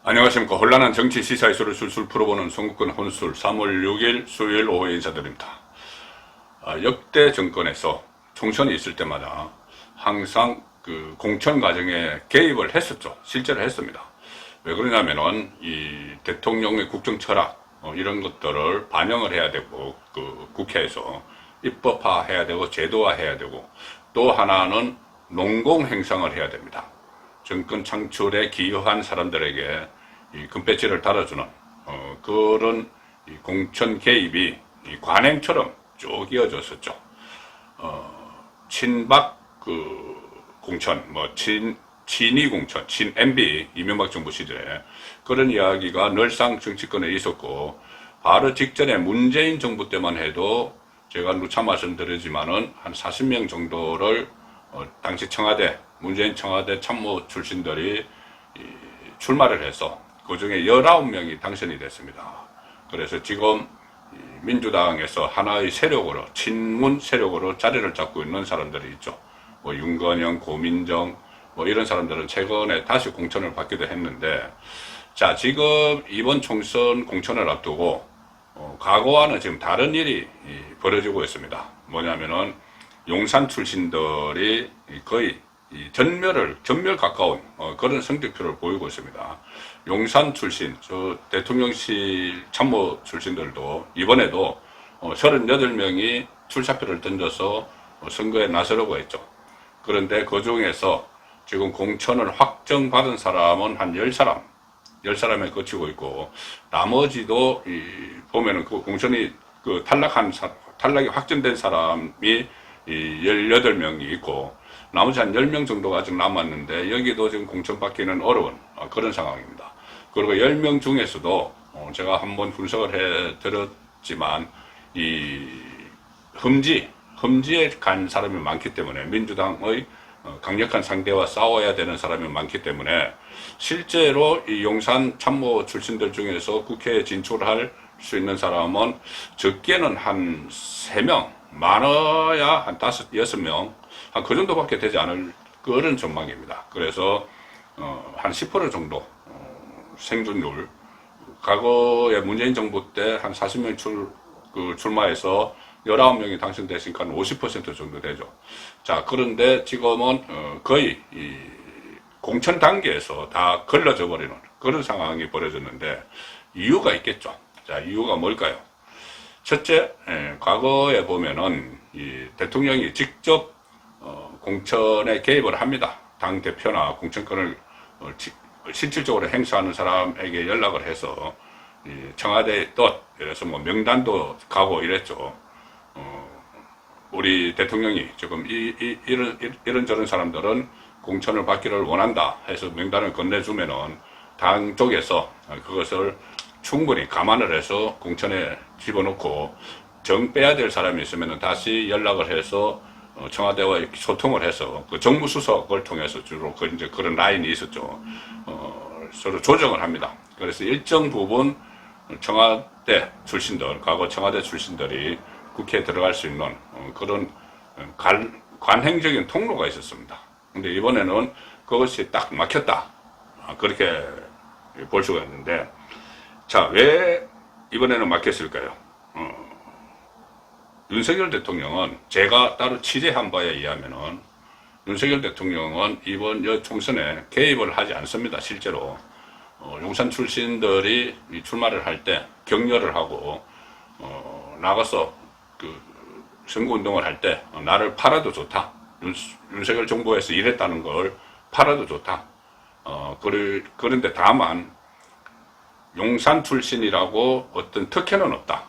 안녕하십니까. 혼란한 정치 시사 이슈를 술술 풀어보는 송국근 혼술 3월 6일 수요일 오후에 인사드립니다. 역대 정권에서 총선이 있을 때마다 항상 그 공천 과정에 개입을 했었죠. 실제로 했습니다. 왜 그러냐면은 이 대통령의 국정 철학 이런 것들을 반영을 해야 되고, 그 국회에서 입법화해야 되고 제도화해야 되고, 또 하나는 농공 행상을 해야 됩니다. 정권 창출에 기여한 사람들에게 이 금배지를 달아주는 그런 이 공천 개입이 이 관행처럼 쭉 이어졌었죠. 친박 그 공천, 친이 공천, 친 MB 이명박 정부 시절에 그런 이야기가 늘상 정치권에 있었고, 바로 직전에 문재인 정부 때만 해도 제가 누차 말씀드리지만은 한 40명 정도를 당시 청와대, 문재인 청와대 참모 출신들이 출마를 해서 그 중에 19명이 당선이 됐습니다. 그래서 지금 민주당에서 하나의 세력으로, 친문 세력으로 자리를 잡고 있는 사람들이 있죠. 윤건영, 고민정, 이런 사람들은 최근에 다시 공천을 받기도 했는데, 자, 지금 이번 총선 공천을 앞두고 과거와는 지금 다른 일이 벌어지고 있습니다. 뭐냐면은 용산 출신들이 거의 전멸 가까운 그런 성적표를 보이고 있습니다. 용산 출신, 대통령실 참모 출신들도 이번에도 38명이 출사표를 던져서 선거에 나서려고 했죠. 그런데 그 중에서 지금 공천을 확정받은 사람은 한 10사람에 그치고 있고, 나머지도 보면은 그 공천이 탈락이 확정된 사람이 18명이 있고, 나머지 한 10명 정도가 아직 남았는데, 여기도 지금 공천받기는 어려운 그런 상황입니다. 그리고 10명 중에서도 제가 한번 분석을 해 드렸지만, 이 험지에 간 사람이 많기 때문에, 민주당의 강력한 상대와 싸워야 되는 사람이 많기 때문에, 실제로 이 용산 참모 출신들 중에서 국회에 진출할 수 있는 사람은 적게는 한 3명, 많아야 한 5, 6명, 한 그 정도밖에 되지 않을 그런 전망입니다. 그래서 한 10% 정도 생존율, 과거에 문재인 정부 때 한 40명 출마해서 19명이 당선됐으니까 50% 정도 되죠. 자, 그런데 지금은 거의 이 공천 단계에서 다 걸러져 버리는 그런 상황이 벌어졌는데, 이유가 있겠죠. 자, 이유가 뭘까요? 첫째, 과거에 보면은 이 대통령이 직접 공천에 개입을 합니다. 당 대표나 공천권을 실질적으로 행사하는 사람에게 연락을 해서 청와대의 뜻, 그래서 명단도 가고 이랬죠. 우리 대통령이 지금 이런저런 사람들은 공천을 받기를 원한다 해서 명단을 건네주면은 당 쪽에서 그것을 충분히 감안을 해서 공천에 집어넣고, 정 빼야 될 사람이 있으면 다시 연락을 해서 청와대와 소통을 해서 그 정무수석을 통해서 주로 이제 그런 라인이 있었죠. 서로 조정을 합니다. 그래서 일정 부분 청와대 출신들, 과거 청와대 출신들이 국회에 들어갈 수 있는 그런 관행적인 통로가 있었습니다. 근데 이번에는 그것이 딱 막혔다, 그렇게 볼 수가 있는데, 자, 왜 이번에는 막혔을까요? 윤석열 대통령은, 제가 따로 취재한 바에 의하면은 윤석열 대통령은 이번 총선에 개입을 하지 않습니다. 실제로 용산 출신들이 출마를 할 때 격려를 하고 나가서 그 선거운동을 할 때 나를 팔아도 좋다, 윤석열 정부에서 이랬다는 걸 팔아도 좋다. 그런데 다만 용산 출신이라고 어떤 특혜는 없다,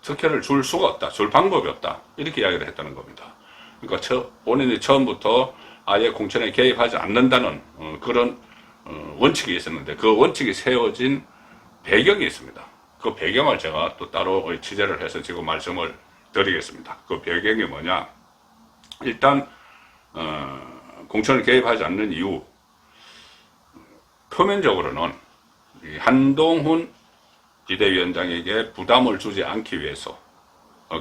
특혜를 줄 수가 없다, 줄 방법이 없다, 이렇게 이야기를 했다는 겁니다. 그러니까 본인이 처음부터 아예 공천에 개입하지 않는다는 그런 원칙이 있었는데, 그 원칙이 세워진 배경이 있습니다. 그 배경을 제가 또 따로 취재를 해서 지금 말씀을 드리겠습니다. 그 배경이 뭐냐? 일단 공천을 개입하지 않는 이유, 표면적으로는 한동훈 비대위원장에게 부담을 주지 않기 위해서,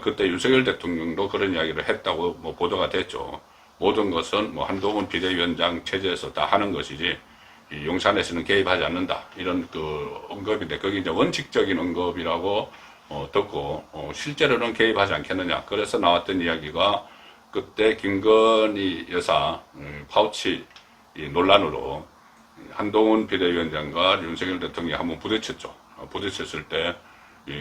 그때 윤석열 대통령도 그런 이야기를 했다고 보도가 됐죠. 모든 것은 한동훈 비대위원장 체제에서 다 하는 것이지 이 용산에서는 개입하지 않는다. 이런 그 언급인데, 거기 이제 원칙적인 언급이라고 듣고, 실제로는 개입하지 않겠느냐. 그래서 나왔던 이야기가 그때 김건희 여사 파우치 논란으로 한동훈 비대위원장과 윤석열 대통령이 한번 부딪혔죠. 부딪혔을 때,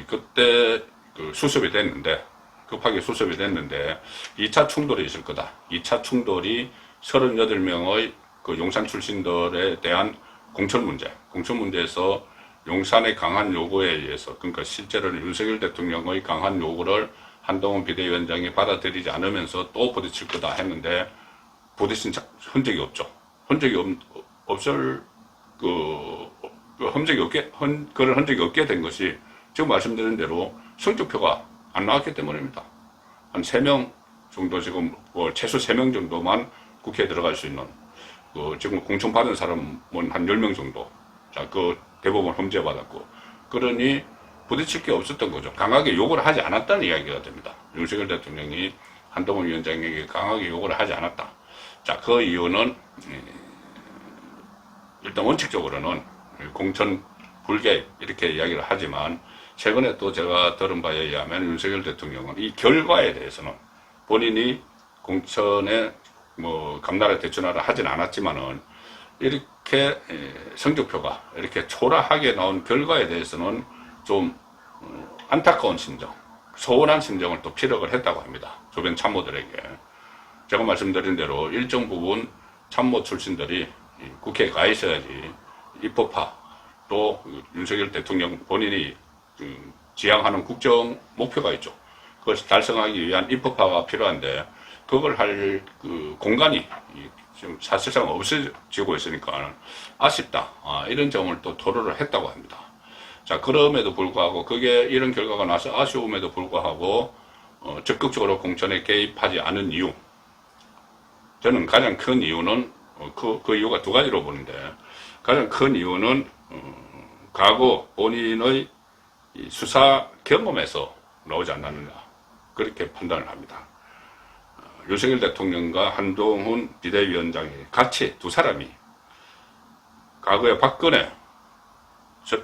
그때 그 수습이 됐는데, 급하게 수습이 됐는데, 2차 충돌이 있을 거다. 2차 충돌이 38명의 그 용산 출신들에 대한 공천 문제에서 용산의 강한 요구에 의해서, 그러니까 실제로는 윤석열 대통령의 강한 요구를 한동훈 비대위원장이 받아들이지 않으면서 또 부딪힐 거다 했는데, 부딪힌 흔적이 없죠. 흔적이 없을, 그런 흔적이 없게 된 것이 지금 말씀드린 대로 성적표가 안 나왔기 때문입니다. 한 3명 정도 지금, 최소 3명 정도만 국회에 들어갈 수 있는, 지금 공천 받은 사람은 한 10명 정도. 자, 대법원 험지 받았고. 그러니 부딪힐 게 없었던 거죠. 강하게 욕을 하지 않았다는 이야기가 됩니다. 윤석열 대통령이 한동훈 위원장에게 강하게 욕을 하지 않았다. 자, 그 이유는, 일단 원칙적으로는 공천 불개입, 이렇게 이야기를 하지만, 최근에 또 제가 들은 바에 의하면 윤석열 대통령은 이 결과에 대해서는 본인이 공천에 감나라 대추나라 하진 않았지만은, 이렇게 성적표가 이렇게 초라하게 나온 결과에 대해서는 좀 안타까운 심정, 소원한 심정을 또 피력을 했다고 합니다. 주변 참모들에게. 제가 말씀드린 대로 일정 부분 참모 출신들이 국회에 가 있어야지 입법화, 또 윤석열 대통령 본인이 지향하는 국정 목표가 있죠. 그것을 달성하기 위한 입법화가 필요한데, 그걸 할 공간이 지금 사실상 없어지고 있으니까 아쉽다. 이런 점을 또 토로를 했다고 합니다. 자, 그럼에도 불구하고, 이런 결과가 나서 아쉬움에도 불구하고, 적극적으로 공천에 개입하지 않은 이유. 저는 가장 큰 이유는, 그 이유가 두 가지로 보는데, 가장 큰 이유는, 과거 본인의 수사 경험에서 나오지 않았느냐. 그렇게 판단을 합니다. 윤석열 대통령과 한동훈 비대위원장이 같이 두 사람이 과거에 박근혜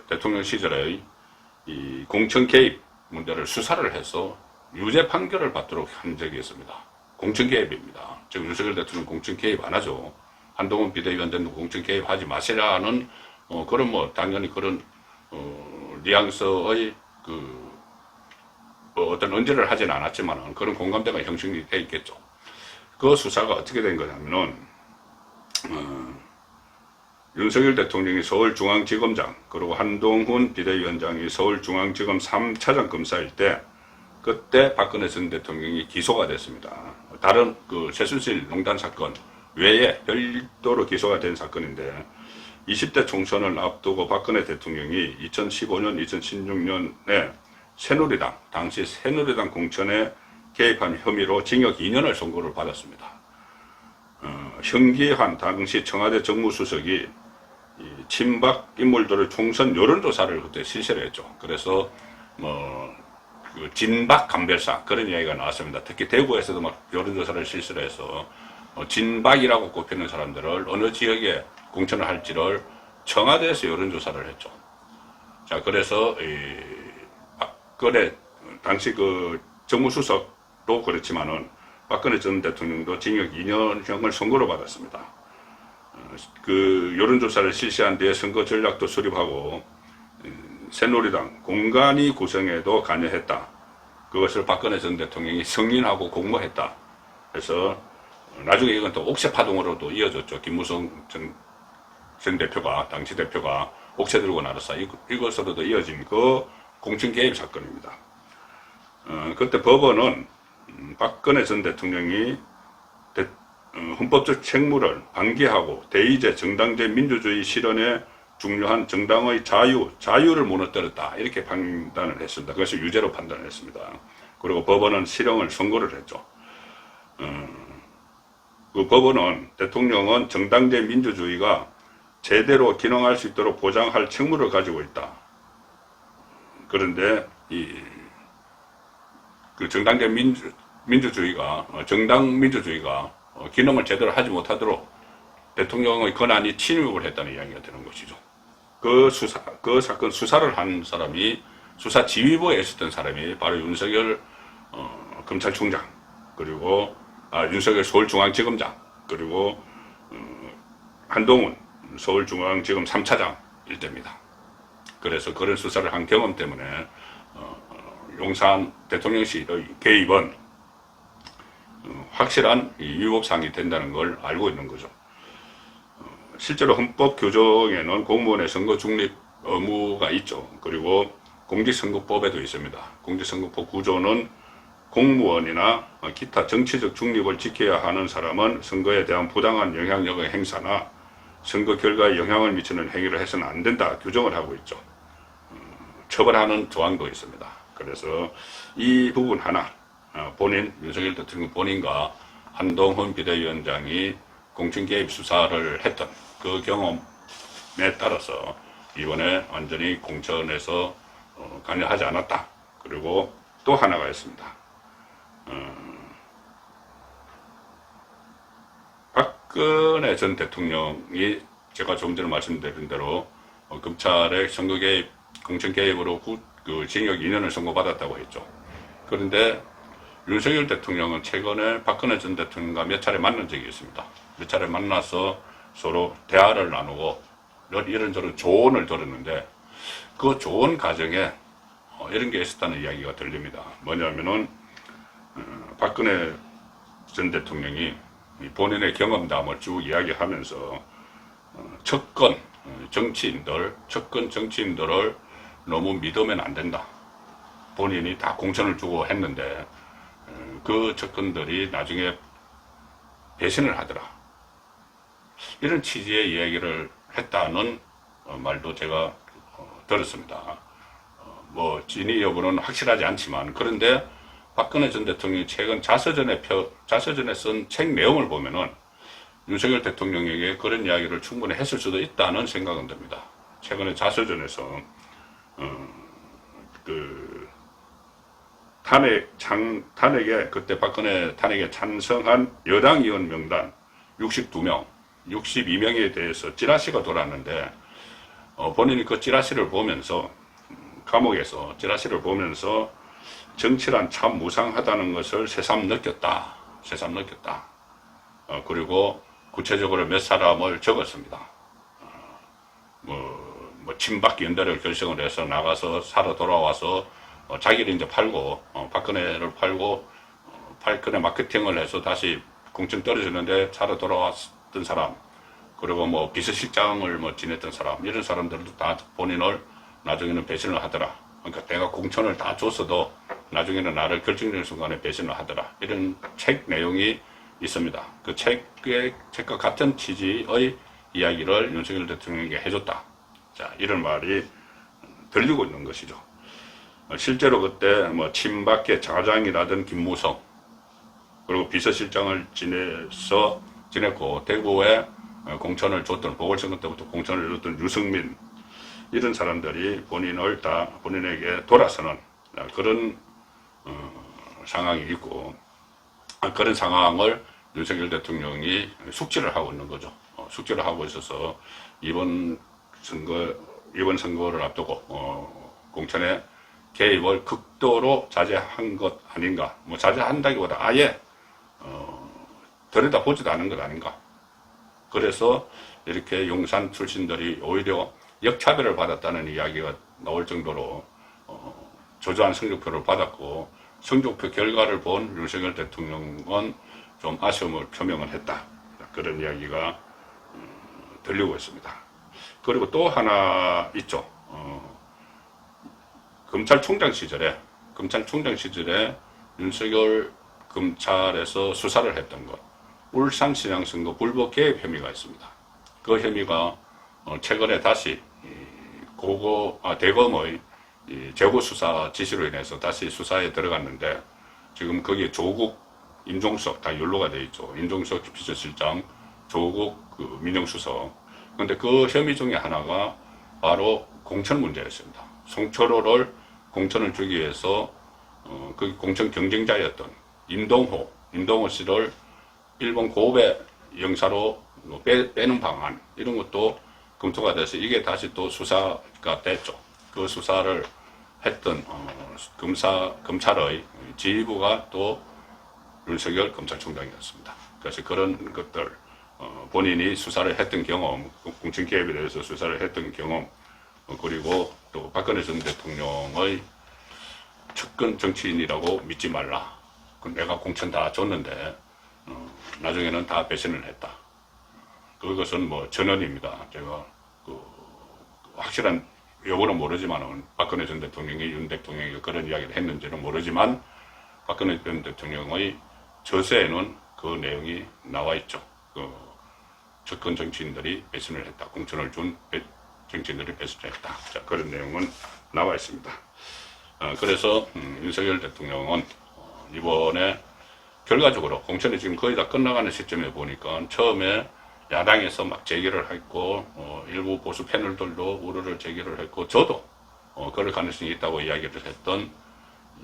대통령 시절의 이 공천 개입 문제를 수사를 해서 유죄 판결을 받도록 한 적이 있습니다. 공천 개입입니다. 지금 윤석열 대통령 공천 개입 안 하죠. 한동훈 비대위원장도 공천 개입하지 마시라는 그런 당연히 그런 뉘앙스의 어떤 언제를 하진 않았지만 그런 공감대가 형성이 돼 있겠죠. 그 수사가 어떻게 된 거냐면은, 윤석열 대통령이 서울중앙지검장, 그리고 한동훈 비대위원장이 서울중앙지검 3차장 검사일 때, 그때 박근혜 전 대통령이 기소가 됐습니다. 다른 최순실 농단 사건 외에 별도로 기소가 된 사건인데, 20대 총선을 앞두고 박근혜 대통령이 2015년, 2016년에 새누리당, 당시 새누리당 공천에 개입한 혐의로 징역 2년을 선고를 받았습니다. 현기환 당시 청와대 정무수석이 친박 인물들의 총선 여론조사를 그때 실시를 했죠. 그래서 진박 감별사 그런 이야기가 나왔습니다. 특히 대구에서도 여론조사를 실시를 해서 진박이라고 꼽히는 사람들을 어느 지역에 공천을 할지를 청와대에서 여론조사를 했죠. 자, 그래서 박근혜 당시 정무수석도 그렇지만은 박근혜 전 대통령도 징역 2년형을 선고를 받았습니다. 여론조사를 실시한 뒤에 선거 전략도 수립하고 새누리당 공간이 구성에도 관여했다. 그것을 박근혜 전 대통령이 승인하고 공모했다. 그래서 나중에 이건 또 옥새 파동으로도 이어졌죠. 김무성 전 대표가, 당시 대표가 옥새 들고 나섰다. 이것으로도 이어진 공천 개입 사건입니다. 그때 법원은 박근혜 전 대통령이 헌법적 책무를 방기하고 대의제 정당제 민주주의 실현에 중요한 정당의 자유를 무너뜨렸다. 이렇게 판단을 했습니다. 그것을 유죄로 판단을 했습니다. 그리고 법원은 실형을 선고를 했죠. 그 법원은 대통령은 정당제 민주주의가 제대로 기능할 수 있도록 보장할 책무를 가지고 있다. 그런데 정당제 민주주의가 정당 민주주의가 기능을 제대로 하지 못하도록 대통령의 권한이 침입을 했다는 이야기가 되는 것이죠. 그 사건 수사를 한 사람이, 수사 지휘부에 있었던 사람이 바로 윤석열 검찰총장, 그리고 윤석열 서울중앙지검장, 그리고 한동훈 서울중앙지검 3차장 일대입니다. 그래서 그런 수사를 한 경험 때문에 용산 대통령실의 개입은 확실한 위법사항이 된다는 걸 알고 있는 거죠. 실제로 헌법 규정에는 공무원의 선거 중립 의무가 있죠. 그리고 공직선거법에도 있습니다. 공직선거법 구조는 공무원이나 기타 정치적 중립을 지켜야 하는 사람은 선거에 대한 부당한 영향력의 행사나 선거 결과에 영향을 미치는 행위를 해서는 안 된다 규정을 하고 있죠. 처벌하는 조항도 있습니다. 그래서 이 부분 하나, 윤석열 대통령 본인과 한동훈 비대위원장이 공천개입 수사를 했던 그 경험에 따라서 이번에 완전히 공천에서 관여하지 않았다. 그리고 또 하나가 있습니다. 박근혜 전 대통령이 제가 조금 전에 말씀드린 대로 검찰의 선거 개입, 공천 개입으로 그 징역 2년을 선고받았다고 했죠. 그런데 윤석열 대통령은 최근에 박근혜 전 대통령과 몇 차례 만난 적이 있습니다. 몇 차례 만나서 서로 대화를 나누고 이런저런 조언을 들었는데 그 조언 과정에 이런 게 있었다는 이야기가 들립니다. 뭐냐면은 박근혜 전 대통령이 본인의 경험담을 쭉 이야기하면서 척근 정치인들을 너무 믿으면 안 된다. 본인이 다 공천을 주고 했는데 그 척근들이 나중에 배신을 하더라. 이런 취지의 이야기를 했다는 말도 제가 들었습니다. 뭐 진위 여부는 확실하지 않지만, 그런데 박근혜 전 대통령이 최근 자서전에 쓴 책 내용을 보면은 윤석열 대통령에게 그런 이야기를 충분히 했을 수도 있다는 생각은 듭니다. 최근에 자서전에서 그 탄핵에 그때 박근혜 탄핵에 찬성한 여당 의원 명단 62명에 대해서 찌라시가 돌았는데 본인이 그 찌라시를 보면서 감옥에서 찌라시를 보면서 정치란 참 무상하다는 것을 새삼 느꼈다. 그리고 구체적으로 몇 사람을 적었습니다. 뭐 친박 연대를 결성을 해서 나가서 살아 돌아와서 자기를 이제 팔고 박근혜를 팔고 박근혜 마케팅을 해서 다시 공천 떨어졌는데 살아 돌아왔던 사람, 그리고 뭐 비서실장을 뭐 지냈던 사람, 이런 사람들도 다 본인을 나중에는 배신을 하더라. 그러니까 내가 공천을 다 줬어도 나중에는 나를 결정적인 순간에 배신을 하더라. 이런 책 내용이 있습니다. 그 책과 같은 취지의 이야기를 윤석열 대통령에게 해줬다. 자, 이런 말이 들리고 있는 것이죠. 실제로 그때 뭐 친박계 차장이라던 김무성, 그리고 비서실장을 지냈고 대구에 공천을 줬던, 보궐선거 때부터 공천을 줬던 유승민, 이런 사람들이 본인에게 돌아서는 그런 상황이 있고, 그런 상황을 윤석열 대통령이 숙지를 하고 있는 거죠. 숙지를 하고 있어서 이번 선거를 앞두고 공천에 개입을 극도로 자제한 것 아닌가. 뭐 자제한다기보다 아예 들여다보지도 않은 것 아닌가. 그래서 이렇게 용산 출신들이 오히려 역차별을 받았다는 이야기가 나올 정도로 저조한 성적표를 받았고, 성적표 결과를 본 윤석열 대통령은 좀 아쉬움을 표명을 했다. 그런 이야기가 들리고 있습니다. 그리고 또 하나 있죠. 검찰총장 시절에 윤석열 검찰에서 수사를 했던 것, 울산시장선거 불법 개입 혐의가 있습니다. 그 혐의가 최근에 다시 대검의 재고 수사 지시로 인해서 다시 수사에 들어갔는데, 지금 거기에 조국, 임종석 다 연루가 되어 있죠. 임종석 비서실장, 조국 민정수석. 그런데 그 혐의 중에 하나가 바로 공천 문제였습니다. 송철호를 공천을 주기 위해서 그 공천 경쟁자였던 임동호 씨를 일본 고베 영사로 뭐 빼는 방안 이런 것도 검토가 돼서 이게 다시 또 수사가 됐죠. 그 수사를 했던 검찰의 지휘부가 또 윤석열 검찰총장이었습니다. 그래서 그런 것들 본인이 수사를 했던 경험, 공천 개입에 대해서 수사를 했던 경험, 그리고 또 박근혜 전 대통령의 측근 정치인이라고 믿지 말라. 내가 공천 다 줬는데 나중에는 다 배신을 했다. 그것은 뭐 전언입니다. 제가 확실한 여부는 모르지만은 박근혜 전 대통령이 윤 대통령이 그런 이야기를 했는지는 모르지만 박근혜 전 대통령의 저서에는 그 내용이 나와 있죠. 측근 정치인들이 배신을 했다. 공천을 준 정치인들이 배신을 했다. 자, 그런 내용은 나와 있습니다. 그래서 윤석열 대통령은 이번에 결과적으로 공천이 지금 거의 다 끝나가는 시점에 보니까 처음에 야당에서 막 제기를 했고 일부 보수 패널들도 우려를 제기를 했고 저도 그럴 가능성이 있다고 이야기를 했던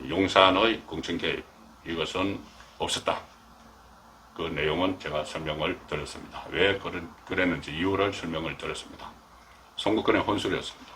용산의 공천 개입 이것은 없었다. 그 내용은 제가 설명을 드렸습니다. 왜 그랬는지 이유를 설명을 드렸습니다. 선거권의 혼술이었습니다.